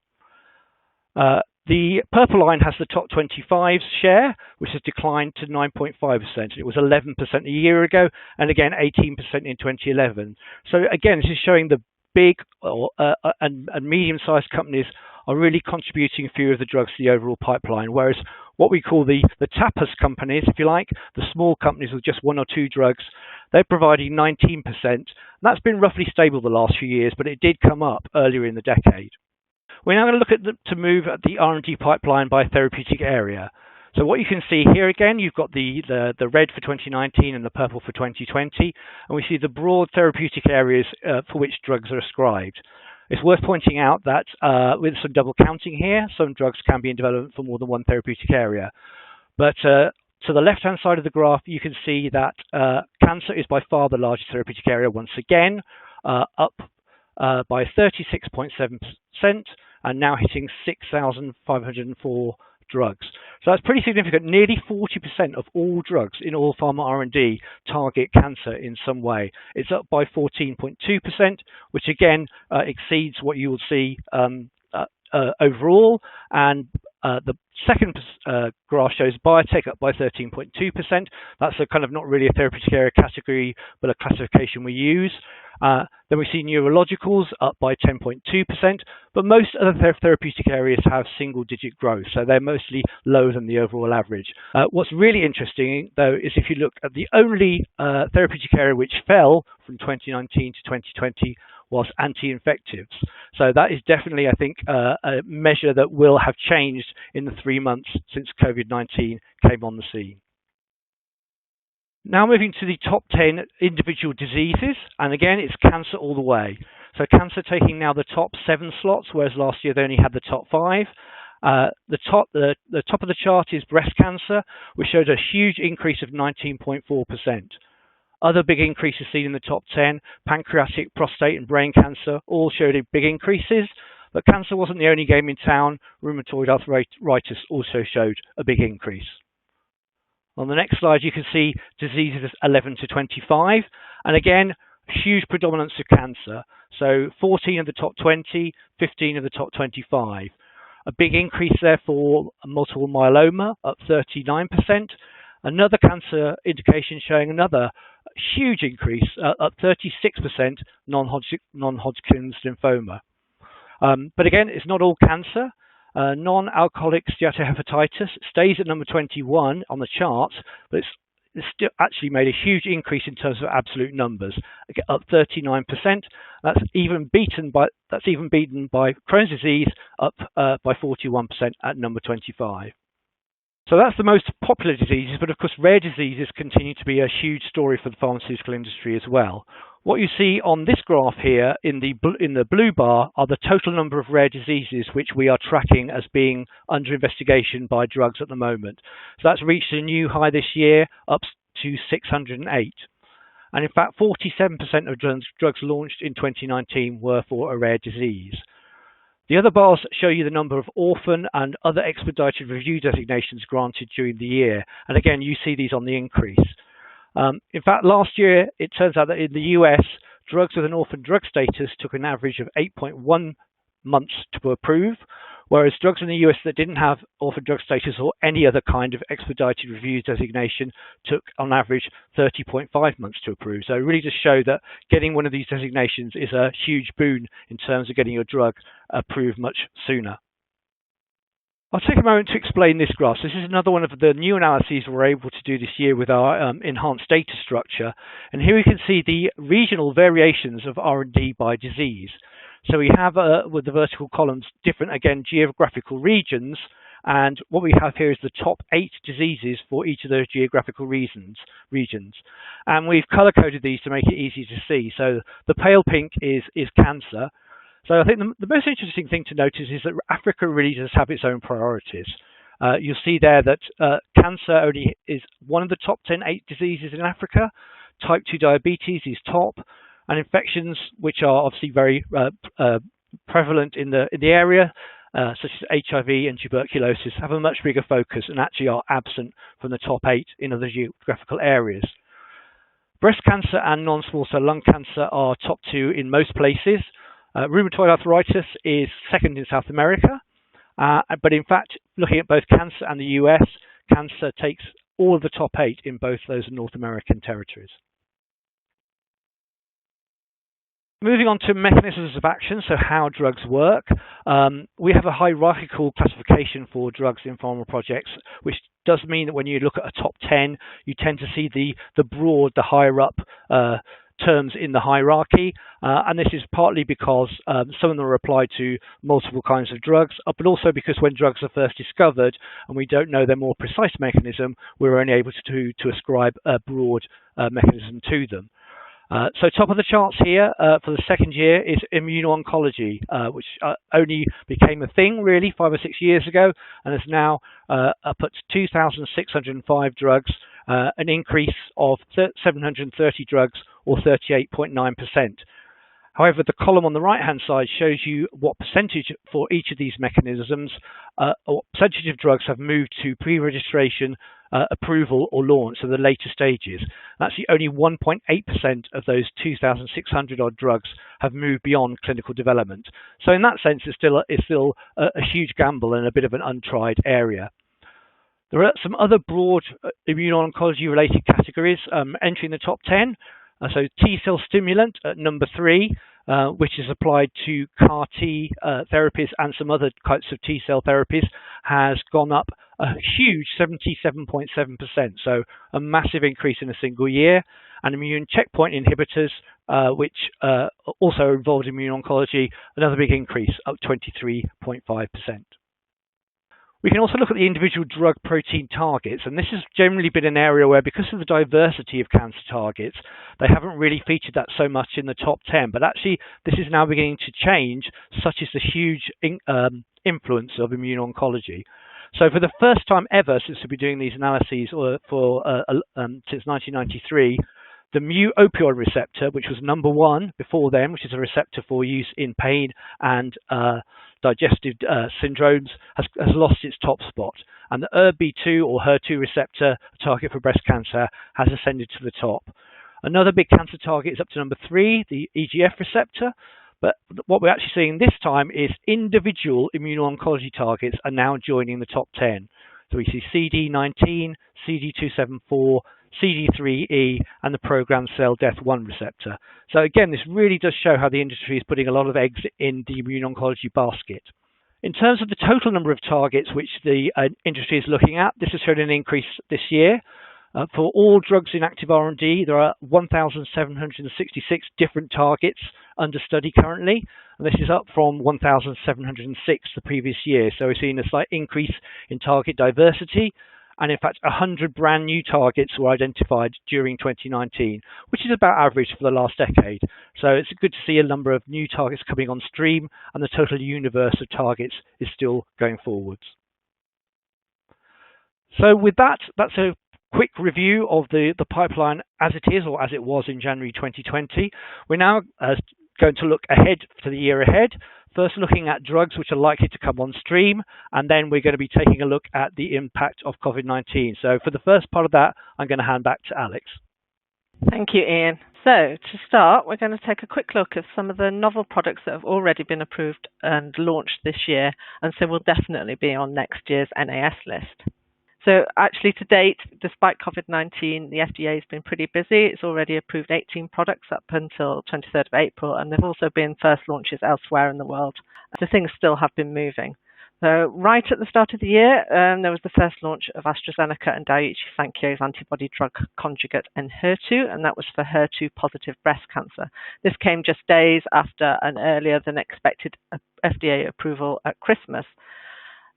The purple line has the top 25's share, which has declined to 9.5%. It was 11% a year ago, and again 18% in 2011. So again, this is showing the big and medium-sized companies are really contributing fewer of the drugs to the overall pipeline, whereas what we call the tapas companies, if you like, the small companies with just one or two drugs, they're providing 19%. And that's been roughly stable the last few years, but it did come up earlier in the decade. We're now going to look at to move at the R&D pipeline by therapeutic area. So what you can see here again, you've got the red for 2019 and the purple for 2020, and we see the broad therapeutic areas for which drugs are ascribed. It's worth pointing out that with some double counting here, some drugs can be in development for more than one therapeutic area. But to the left-hand side of the graph, you can see that cancer is by far the largest therapeutic area once again, up by 36.7%, and now hitting 6,504 drugs. So that's pretty significant. Nearly 40% of all drugs in all pharma R&D target cancer in some way. It's up by 14.2%, which again exceeds what you will see overall. And the second graph shows biotech up by 13.2%. That's a kind of not really a therapeutic area category, but a classification we use. Then we see neurologicals up by 10.2%, but most other therapeutic areas have single-digit growth, so they're mostly lower than the overall average. What's really interesting, though, is if you look at the only therapeutic area which fell from 2019 to 2020 was anti-infectives. So that is definitely, I think, a measure that will have changed in the 3 months since COVID-19 came on the scene. Now moving to the top 10 individual diseases, and again, it's cancer all the way. So cancer taking now the top 7 slots, whereas last year they only had the top 5. The top of the chart is breast cancer, which showed a huge increase of 19.4%. Other big increases seen in the top 10, pancreatic, prostate, and brain cancer, all showed big increases. But cancer wasn't the only game in town. Rheumatoid arthritis also showed a big increase. On the next slide, you can see diseases 11 to 25. And again, huge predominance of cancer. So 14 of the top 20, 15 of the top 25. A big increase there for multiple myeloma, up 39%. Another cancer indication showing another huge increase, up 36%, non-Hodgkin's lymphoma. But again, it's not all cancer. Non-alcoholic steatohepatitis stays at number 21 on the chart, but it's still actually made a huge increase in terms of absolute numbers, up 39%. That's even beaten by Crohn's disease, up by 41% at number 25. So that's the most popular diseases, but of course rare diseases continue to be a huge story for the pharmaceutical industry as well. What you see on this graph here in the blue bar are the total number of rare diseases which we are tracking as being under investigation by drugs at the moment. So that's reached a new high this year, up to 608. And in fact, 47% of drugs launched in 2019 were for a rare disease. The other bars show you the number of orphan and other expedited review designations granted during the year. And again, you see these on the increase. In fact, last year, it turns out that in the US, drugs with an orphan drug status took an average of 8.1 months to approve, whereas drugs in the US that didn't have orphan drug status or any other kind of expedited review designation took, on average, 30.5 months to approve. So it really does show that getting one of these designations is a huge boon in terms of getting your drug approved much sooner. I'll take a moment to explain this graph. This is another one of the new analyses we're able to do this year with our enhanced data structure. And here we can see the regional variations of R&D by disease. So we have, with the vertical columns, different, again, geographical regions. And what we have here is the top 8 diseases for each of those geographical regions. And we've color-coded these to make it easy to see. So the pale pink is cancer. So I think the most interesting thing to notice is that Africa really does have its own priorities. You'll see there that cancer only is one of the top 10 diseases in Africa. Type 2 diabetes is top, and infections, which are obviously very prevalent in the area, such as HIV and tuberculosis, have a much bigger focus and actually are absent from the top 8 in other geographical areas. Breast cancer and non-small cell lung cancer are top 2 in most places. Rheumatoid arthritis is second in South America, but in fact, looking at both cancer and the US, cancer takes all of the top 8 in both those North American territories. Moving on to mechanisms of action, so how drugs work. We have a hierarchical classification for drugs in Pharmaprojects, which does mean that when you look at a top 10, you tend to see the broad, the higher up terms in the hierarchy, and this is partly because some of them are applied to multiple kinds of drugs, but also because when drugs are first discovered and we don't know their more precise mechanism, we're only able to ascribe a broad mechanism to them. So top of the charts here for the second year is immuno-oncology, which only became a thing really 5 or 6 years ago and is now up at 2,605 drugs, an increase of 730 drugs or 38.9%. However, the column on the right-hand side shows you what percentage for each of these mechanisms, or percentage of drugs have moved to pre-registration, approval or launch, so the later stages. Actually, only 1.8% of those 2,600 odd drugs have moved beyond clinical development. So in that sense, it's still a huge gamble and a bit of an untried area. There are some other broad immuno-oncology related categories entering the top 10. So T-cell stimulant at number 3, which is applied to CAR T therapies and some other types of T-cell therapies, has gone up a huge 77.7%, so a massive increase in a single year. And immune checkpoint inhibitors, which also are involved in immuno-oncology, another big increase, up 23.5%. We can also look at the individual drug protein targets, and this has generally been an area where, because of the diversity of cancer targets, they haven't really featured that so much in the top 10, but actually this is now beginning to change, such is the huge influence of immuno-oncology. So for the first time ever since we've been doing these analyses since 1993, the mu-opioid receptor, which was number 1 before then, which is a receptor for use in pain and digestive syndromes, has lost its top spot. And the ERB2 or HER2 receptor, a target for breast cancer, has ascended to the top. Another big cancer target is up to number 3, the EGF receptor. But what we're actually seeing this time is individual immuno-oncology targets are now joining the top 10. So we see CD19, CD274, CD3E, and the programmed cell death 1 receptor. So again, this really does show how the industry is putting a lot of eggs in the immuno-oncology basket. In terms of the total number of targets which the industry is looking at, this has shown an increase this year. For all drugs in active R&D, there are 1,766 different targets under study currently, and this is up from 1,706 the previous year. So we're seeing a slight increase in target diversity, and in fact 100 brand new targets were identified during 2019, which is about average for the last decade. So it's good to see a number of new targets coming on stream, and the total universe of targets is still going forwards. So with that, that's a quick review of the pipeline as it is, or as it was in January 2020. We're now going to look ahead to the year ahead, first looking at drugs which are likely to come on stream, and then we're going to be taking a look at the impact of COVID-19. So for the first part of that, I'm going to hand back to Alex. Thank you, Ian. So to start, we're going to take a quick look at some of the novel products that have already been approved and launched this year, and so will definitely be on next year's NAS list. So actually to date, despite COVID-19, the FDA has been pretty busy. It's already approved 18 products up until 23rd of April, and there have also been first launches elsewhere in the world. So things still have been moving. So right at the start of the year, there was the first launch of AstraZeneca and Daiichi Sankyo's antibody drug conjugate Enhertu, and that was for HER2-positive breast cancer. This came just days after an earlier than expected FDA approval at Christmas.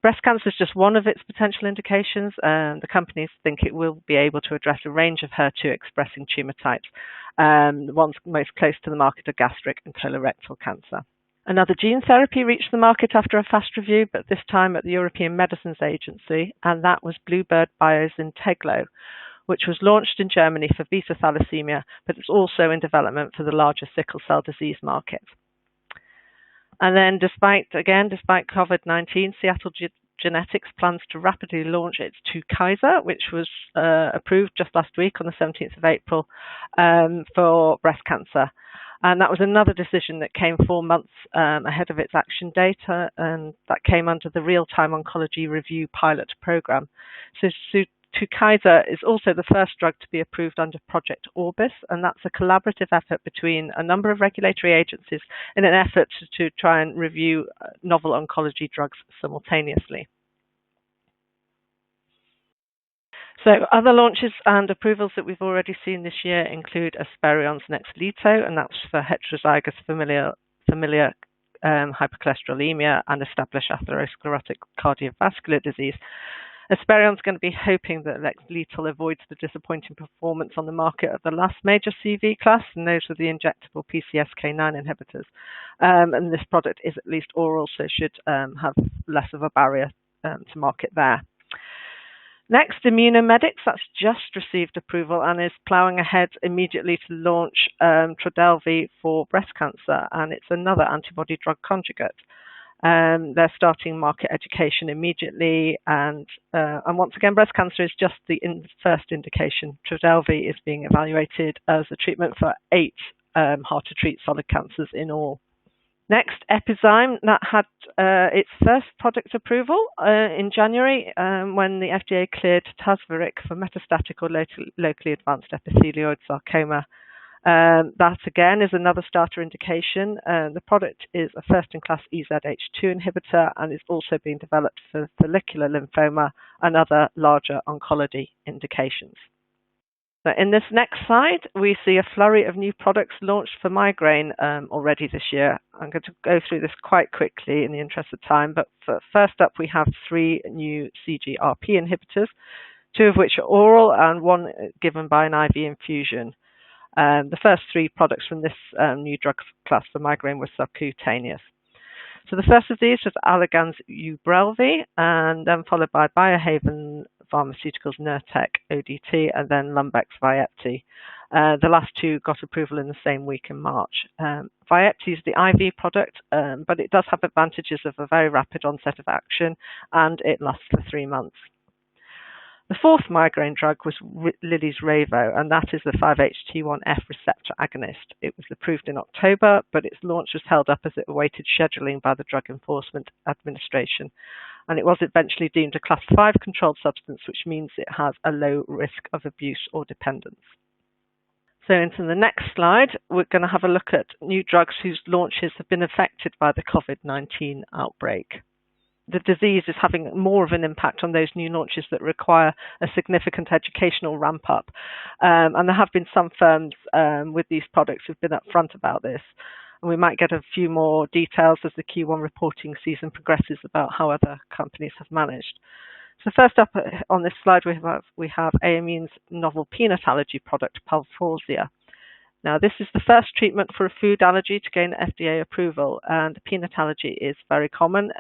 Breast cancer is just one of its potential indications, and the companies think it will be able to address a range of HER2-expressing tumour types. The ones most close to the market are gastric and colorectal cancer. Another gene therapy reached the market after a fast review, but this time at the European Medicines Agency, and that was Bluebird Bio's Zynteglo, which was launched in Germany for beta thalassemia, but it's also in development for the larger sickle cell disease market. And then despite COVID-19, Seattle Genetics plans to rapidly launch its Tukysa, which was approved just last week on the 17th of April for breast cancer. And that was another decision that came 4 months ahead of its action date, and that came under the Real-Time Oncology Review pilot program. So Tukysa is also the first drug to be approved under Project Orbis, and that's a collaborative effort between a number of regulatory agencies in an effort to try and review novel oncology drugs simultaneously. So other launches and approvals that we've already seen this year include Asperion's Nexlito, and that's for heterozygous familial hypercholesterolemia and established atherosclerotic cardiovascular disease. Asperion's going to be hoping that Nexlito avoids the disappointing performance on the market of the last major CV class, and those were the injectable PCSK9 inhibitors. And this product is at least oral, so should have less of a barrier to market there. Next, Immunomedics, that's just received approval and is ploughing ahead immediately to launch Trodelvy for breast cancer, and it's another antibody drug conjugate. They're starting market education immediately, and once again, breast cancer is just the first indication. Trodelvy is being evaluated as a treatment for 8 hard-to-treat solid cancers in all. Next, Epizyme, that had its first product approval in January when the FDA cleared Tazverik for metastatic or locally advanced epithelioid sarcoma. That again is another starter indication. The product is a first-in-class EZH2 inhibitor and is also being developed for follicular lymphoma and other larger oncology indications. So in this next slide, we see a flurry of new products launched for migraine already this year. I'm going to go through this quite quickly in the interest of time, but first up we have 3 new CGRP inhibitors, 2 of which are oral and 1 given by an IV infusion. The first 3 products from this new drug class for migraine were subcutaneous. So the first of these was Allergan's Ubrelvy, and then followed by Biohaven Pharmaceuticals Nurtec ODT, and then Lundbeck's Vyepti. The last 2 got approval in the same week in March. Vyepti is the IV product, but it does have advantages of a very rapid onset of action, and it lasts for 3 months. The 4th migraine drug was Lilly's Ravo, and that is the 5-HT1F receptor agonist. It was approved in October, but its launch was held up as it awaited scheduling by the Drug Enforcement Administration, and it was eventually deemed a Class 5 controlled substance, which means it has a low risk of abuse or dependence. So into the next slide, we're going to have a look at new drugs whose launches have been affected by the COVID-19 outbreak. The disease is having more of an impact on those new launches that require a significant educational ramp up. And there have been some firms with these products who've been upfront about this. And we might get a few more details as the Q1 reporting season progresses about how other companies have managed. So first up on this slide, we have Aimmune's novel peanut allergy product, Palforzia. Now, this is the first treatment for a food allergy to gain FDA approval, and peanut allergy is very common.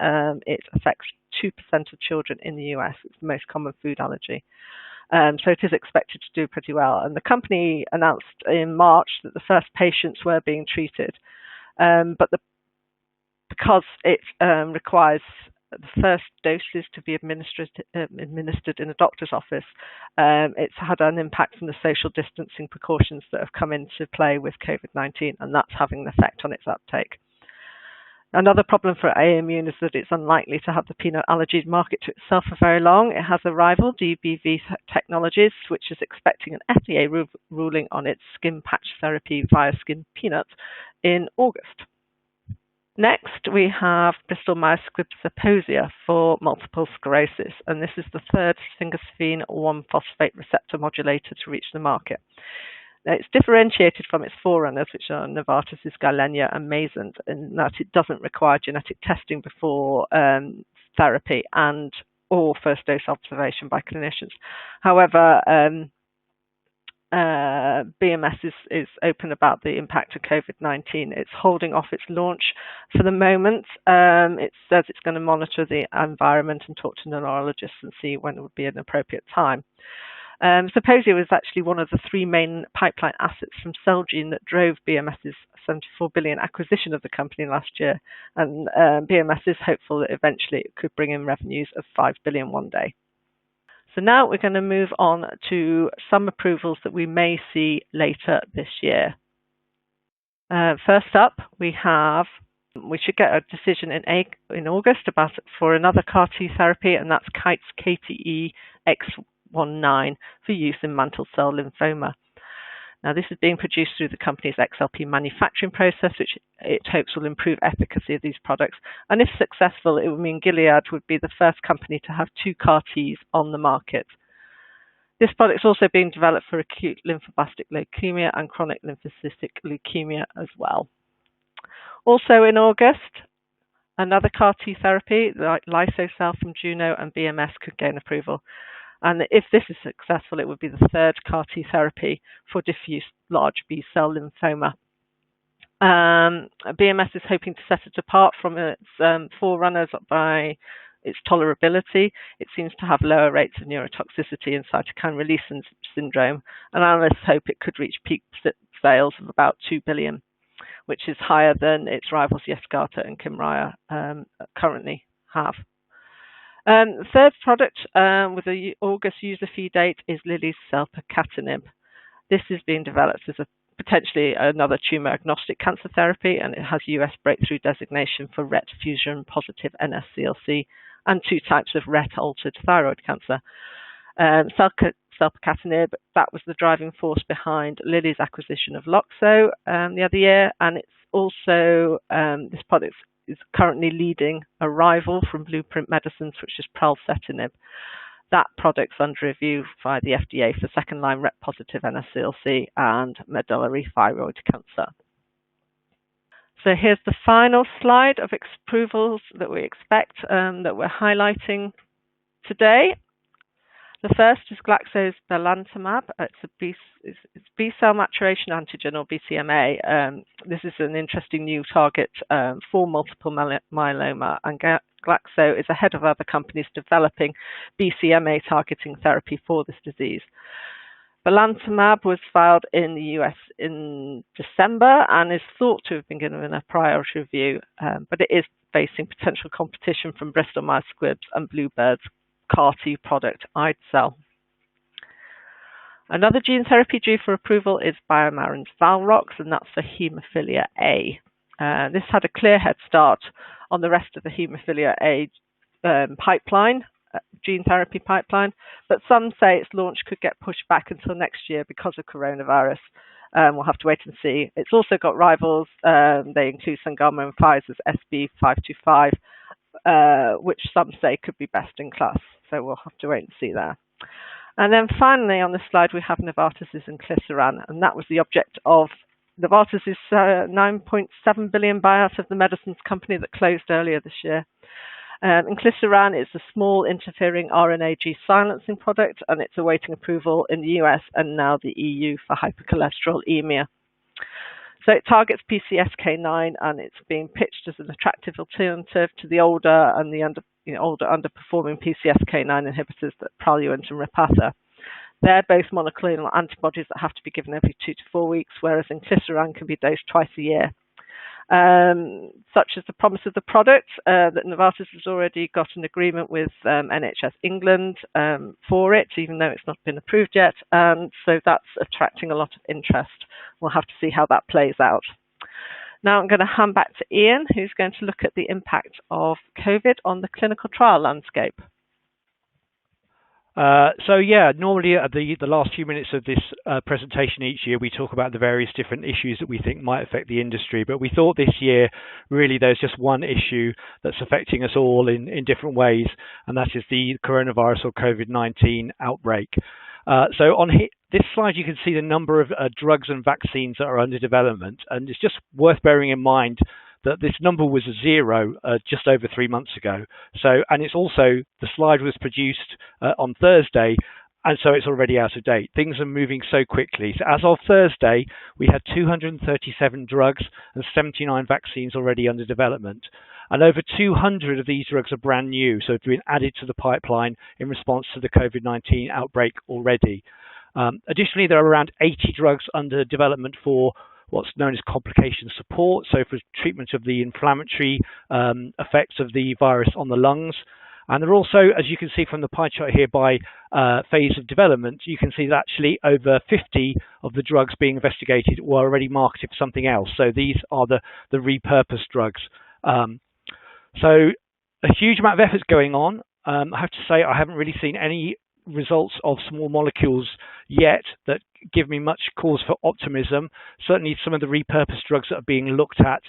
It affects 2% of children in the US. It's the most common food allergy. So it is expected to do pretty well. And the company announced in March that the first patients were being treated. Because it requires the first doses to be administered in a doctor's office, it's had an impact on the social distancing precautions that have come into play with COVID-19, and that's having an effect on its uptake. Another problem for Aimmune is that it's unlikely to have the peanut allergy market to itself for very long. It has a rival, DBV Technologies, which is expecting an FDA ruling on its skin patch therapy via skin peanuts in August. Next, we have Bristol Myers Squibb Zeposia for multiple sclerosis, and this is the third sphingosine 1-phosphate receptor modulator to reach the market. Now, it's differentiated from its forerunners, which are Novartis' Gilenya and Mayzent, in that it doesn't require genetic testing before therapy or first dose observation by clinicians. However, BMS is open about the impact of COVID-19. It's holding off its launch for the moment. It says it's going to monitor the environment and talk to neurologists and see when it would be an appropriate time. Zeposia was actually one of the three main pipeline assets from Celgene that drove BMS's $74 billion acquisition of the company last year, and BMS is hopeful that eventually it could bring in revenues of $5 billion one day. So now we're going to move on to some approvals that we may see later this year. First up, we should get a decision in August for another CAR-T therapy, and that's Kite's KTE-X19 for use in mantle cell lymphoma. Now, this is being produced through the company's XLP manufacturing process, which it hopes will improve efficacy of these products. And if successful, it would mean Gilead would be the first company to have 2 CAR-Ts on the market. This product is also being developed for acute lymphoblastic leukemia and chronic lymphocytic leukemia as well. Also in August, another CAR-T therapy, like Lysocell from Juno and BMS, could gain approval. And if this is successful, it would be the third CAR-T therapy for diffuse large B-cell lymphoma. BMS is hoping to set it apart from its forerunners by its tolerability. It seems to have lower rates of neurotoxicity and cytokine release syndrome, and analysts hope it could reach peak sales of about $2 billion, which is higher than its rivals Yescarta and Kymriah currently have. Third product with the August user fee date is Lilly's selpercatinib. This is being developed as potentially another tumor-agnostic cancer therapy, and it has US breakthrough designation for RET fusion-positive NSCLC and 2 types of RET-altered thyroid cancer. Selpercatinib, that was the driving force behind Lilly's acquisition of Loxo the other year, and it's also, this product is currently leading a rival from Blueprint Medicines, which is pralsetinib. That product's under review by the FDA for second-line RET-positive NSCLC and medullary thyroid cancer. So here's the final slide of approvals that we expect that we're highlighting today. The first is Glaxo's belantamab. It's B-cell maturation antigen, or BCMA. This is an interesting new target for multiple myeloma, and Glaxo is ahead of other companies developing BCMA targeting therapy for this disease. Belantamab was filed in the US in December and is thought to have been given a priority review, but it is facing potential competition from Bristol Myers Squibb and Bluebird's CAR-T product, Idecel. Another gene therapy due for approval is BioMarin's Valrox, and that's for haemophilia A. This had a clear head start on the rest of the haemophilia A pipeline, gene therapy pipeline, but some say its launch could get pushed back until next year because of coronavirus. We'll have to wait and see. It's also got rivals. They include Sangamo and Pfizer's SB525, which some say could be best in class. So we'll have to wait and see there. And then finally on this slide, we have Novartis's inclisiran, and that was the object of Novartis's $9.7 billion buyout of the medicines company that closed earlier this year. Inclisiran is a small interfering RNA-G silencing product, and it's awaiting approval in the US and now the EU for hypercholesterolemia. So it targets PCSK9, and it's being pitched as an attractive alternative to the older underperforming PCSK9 inhibitors, that Praluent and Repatha. They're both monoclonal antibodies that have to be given every 2 to 4 weeks, whereas inclisiran can be dosed twice a year. Such as the promise of the product, that Novartis has already got an agreement with NHS England for it, even though it's not been approved yet. So that's attracting a lot of interest. We'll have to see how that plays out. Now I'm going to hand back to Ian, who's going to look at the impact of COVID on the clinical trial landscape. Normally at the last few minutes of this presentation each year, we talk about the various different issues that we think might affect the industry. But we thought this year, really, there's just one issue that's affecting us all in different ways, and that is the coronavirus or COVID-19 outbreak. So on this slide, you can see the number of drugs and vaccines that are under development, and it's just worth bearing in mind that this number was 0 just over 3 months ago. So, and it's also, the slide was produced on Thursday, and so it's already out of date. Things are moving so quickly. So as of Thursday, we had 237 drugs and 79 vaccines already under development. And over 200 of these drugs are brand new, so they've been added to the pipeline in response to the COVID-19 outbreak already. Additionally, there are around 80 drugs under development for what's known as complication support, so for treatment of the inflammatory effects of the virus on the lungs. And there are also, as you can see from the pie chart here, by phase of development, you can see that actually over 50 of the drugs being investigated were already marketed for something else. So these are the repurposed drugs. So a huge amount of effort going on. I have to say I haven't really seen any results of small molecules yet that give me much cause for optimism. Certainly some of the repurposed drugs that are being looked at,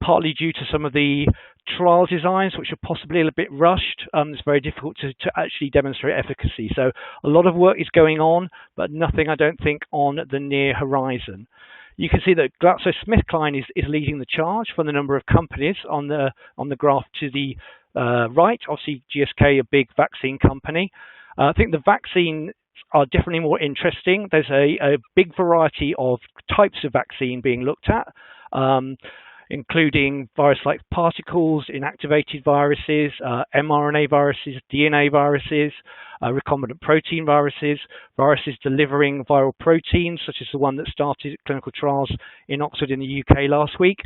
partly due to some of the trial designs, which are possibly a little bit rushed. It's very difficult to actually demonstrate efficacy. So a lot of work is going on, but nothing, I don't think, on the near horizon. You can see that GlaxoSmithKline is leading the charge for the number of companies on the graph to the right. Obviously, GSK, a big vaccine company. I think the vaccines are definitely more interesting. There's a big variety of types of vaccine being looked at, including virus-like particles, inactivated viruses, mRNA viruses, DNA viruses, recombinant protein viruses, viruses delivering viral proteins, such as the one that started clinical trials in Oxford in the UK last week.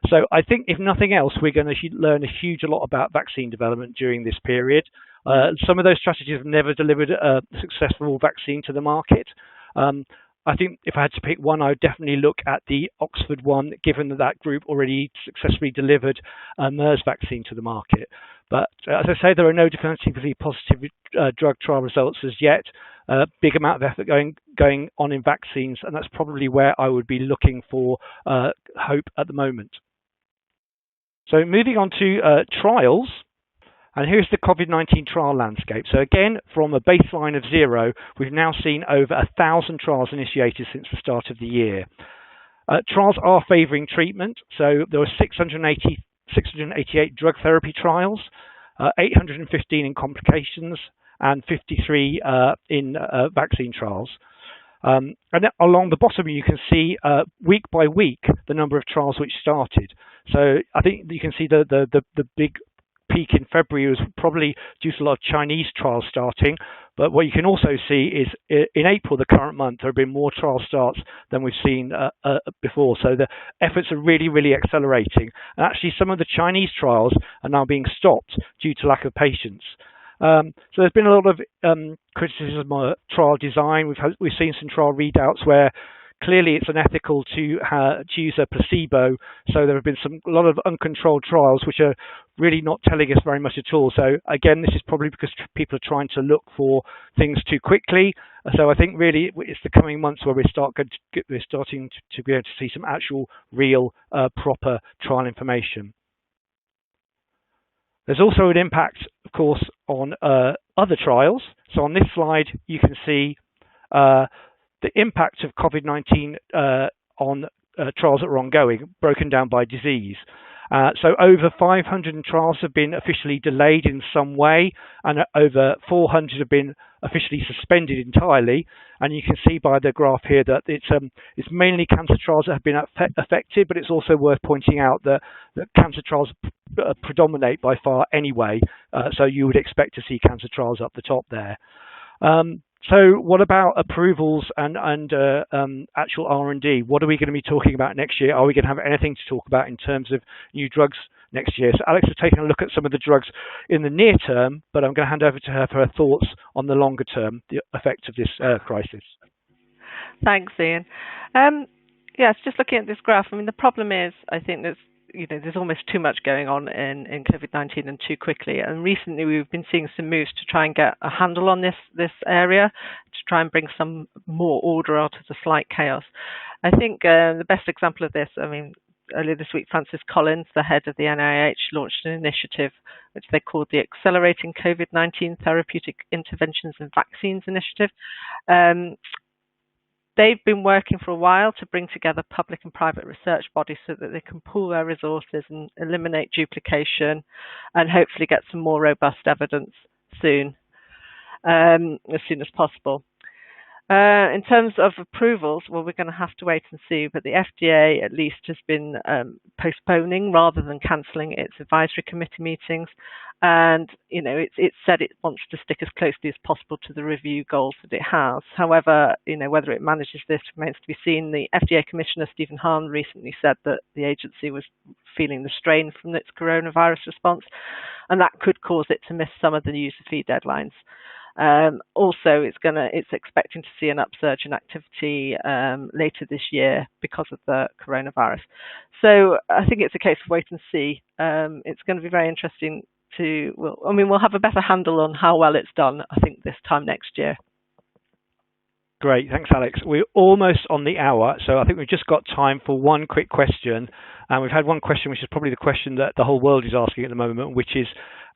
So I think, if nothing else, we're going to learn a huge lot about vaccine development during this period. Some of those strategies have never delivered a successful vaccine to the market. I think if I had to pick one, I would definitely look at the Oxford one, given that that group already successfully delivered a MERS vaccine to the market. But as I say, there are no definitively positive drug trial results as yet. Big amount of effort going on in vaccines, and that's probably where I would be looking for hope at the moment. So moving on to trials. And here's the COVID-19 trial landscape. So again, from a baseline of 0, we've now seen over 1,000 trials initiated since the start of the year. Trials are favouring treatment. So there were 688 drug therapy trials, 815 in complications, and 53 in vaccine trials. And along the bottom, you can see week by week the number of trials which started. So I think you can see the big peak in February was probably due to a lot of Chinese trials starting, but what you can also see is in April, the current month, there have been more trial starts than we've seen before. So the efforts are really, really accelerating. And actually, some of the Chinese trials are now being stopped due to lack of patients. So there's been a lot of criticism of trial design. We've seen some trial readouts where clearly it's unethical to use a placebo. So there have been a lot of uncontrolled trials which are really not telling us very much at all. So again, this is probably because people are trying to look for things too quickly. So I think really it's the coming months where we're starting to be able to see some actual real proper trial information. There's also an impact, of course, on other trials. So on this slide, you can see the impact of COVID-19 on trials that are ongoing, broken down by disease. So over 500 trials have been officially delayed in some way, and over 400 have been officially suspended entirely. And you can see by the graph here that it's mainly cancer trials that have been affected, but it's also worth pointing out that cancer trials predominate by far anyway, so you would expect to see cancer trials up the top there. So what about approvals and actual R&D? What are we going to be talking about next year? Are we going to have anything to talk about in terms of new drugs next year? So Alex has taken a look at some of the drugs in the near term, but I'm going to hand over to her for her thoughts on the longer term, the effect of this crisis. Thanks, Ian. Yes, just looking at this graph, I mean, the problem is, I think there's almost too much going on in COVID-19 and too quickly. And recently we've been seeing some moves to try and get a handle on this area, to try and bring some more order out of the slight chaos. I think the best example of this, I mean, earlier this week, Francis Collins, the head of the NIH, launched an initiative which they called the Accelerating COVID-19 Therapeutic Interventions and Vaccines Initiative. They've been working for a while to bring together public and private research bodies so that they can pool their resources and eliminate duplication and hopefully get some more robust evidence soon, as soon as possible. In terms of approvals, well, we're going to have to wait and see, but the FDA at least has been postponing rather than cancelling its advisory committee meetings. And, it said it wants to stick as closely as possible to the review goals that it has. However, whether it manages this remains to be seen. The FDA Commissioner, Stephen Hahn, recently said that the agency was feeling the strain from its coronavirus response, and that could cause it to miss some of the user fee deadlines. Also, it's expecting to see an upsurge in activity later this year because of the coronavirus. So I think it's a case of wait and see. It's going to be very interesting we'll have a better handle on how well it's done, I think, this time next year. Great, thanks, Alex. We're almost on the hour, so I think we've just got time for one quick question. And we've had one question, which is probably the question that the whole world is asking at the moment, which is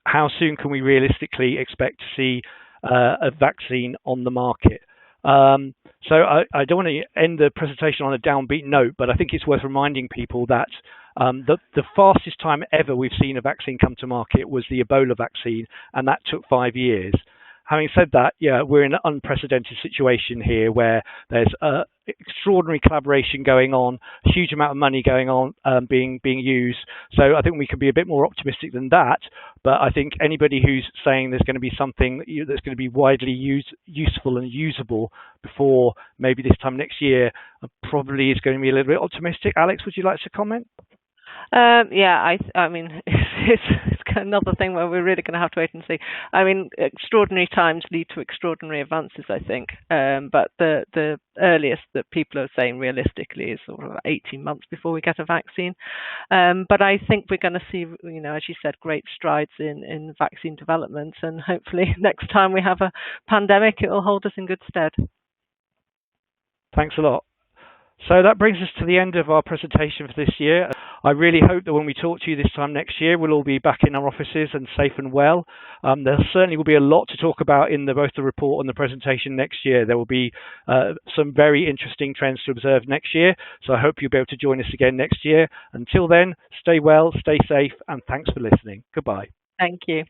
how soon can we realistically expect to see a vaccine on the market? So I don't want to end the presentation on a downbeat note, but I think it's worth reminding people that the fastest time ever we've seen a vaccine come to market was the Ebola vaccine, and that took 5 years. Having said that, we're in an unprecedented situation here where there's extraordinary collaboration going on, a huge amount of money going on, being used. So I think we can be a bit more optimistic than that. But I think anybody who's saying there's going to be something that's going to be widely useful and usable before maybe this time next year probably is going to be a little bit optimistic. Alex, would you like to comment? I mean, it's another thing where we're really going to have to wait and see. I mean, extraordinary times lead to extraordinary advances, I think. But the earliest that people are saying realistically is sort of 18 months before we get a vaccine. But I think we're going to see, as you said, great strides in vaccine development, and hopefully next time we have a pandemic, it will hold us in good stead. Thanks a lot. So that brings us to the end of our presentation for this year. I really hope that when we talk to you this time next year, we'll all be back in our offices and safe and well. There certainly will be a lot to talk about in both the report and the presentation next year. There will be some very interesting trends to observe next year. So I hope you'll be able to join us again next year. Until then, stay well, stay safe, and thanks for listening. Goodbye. Thank you.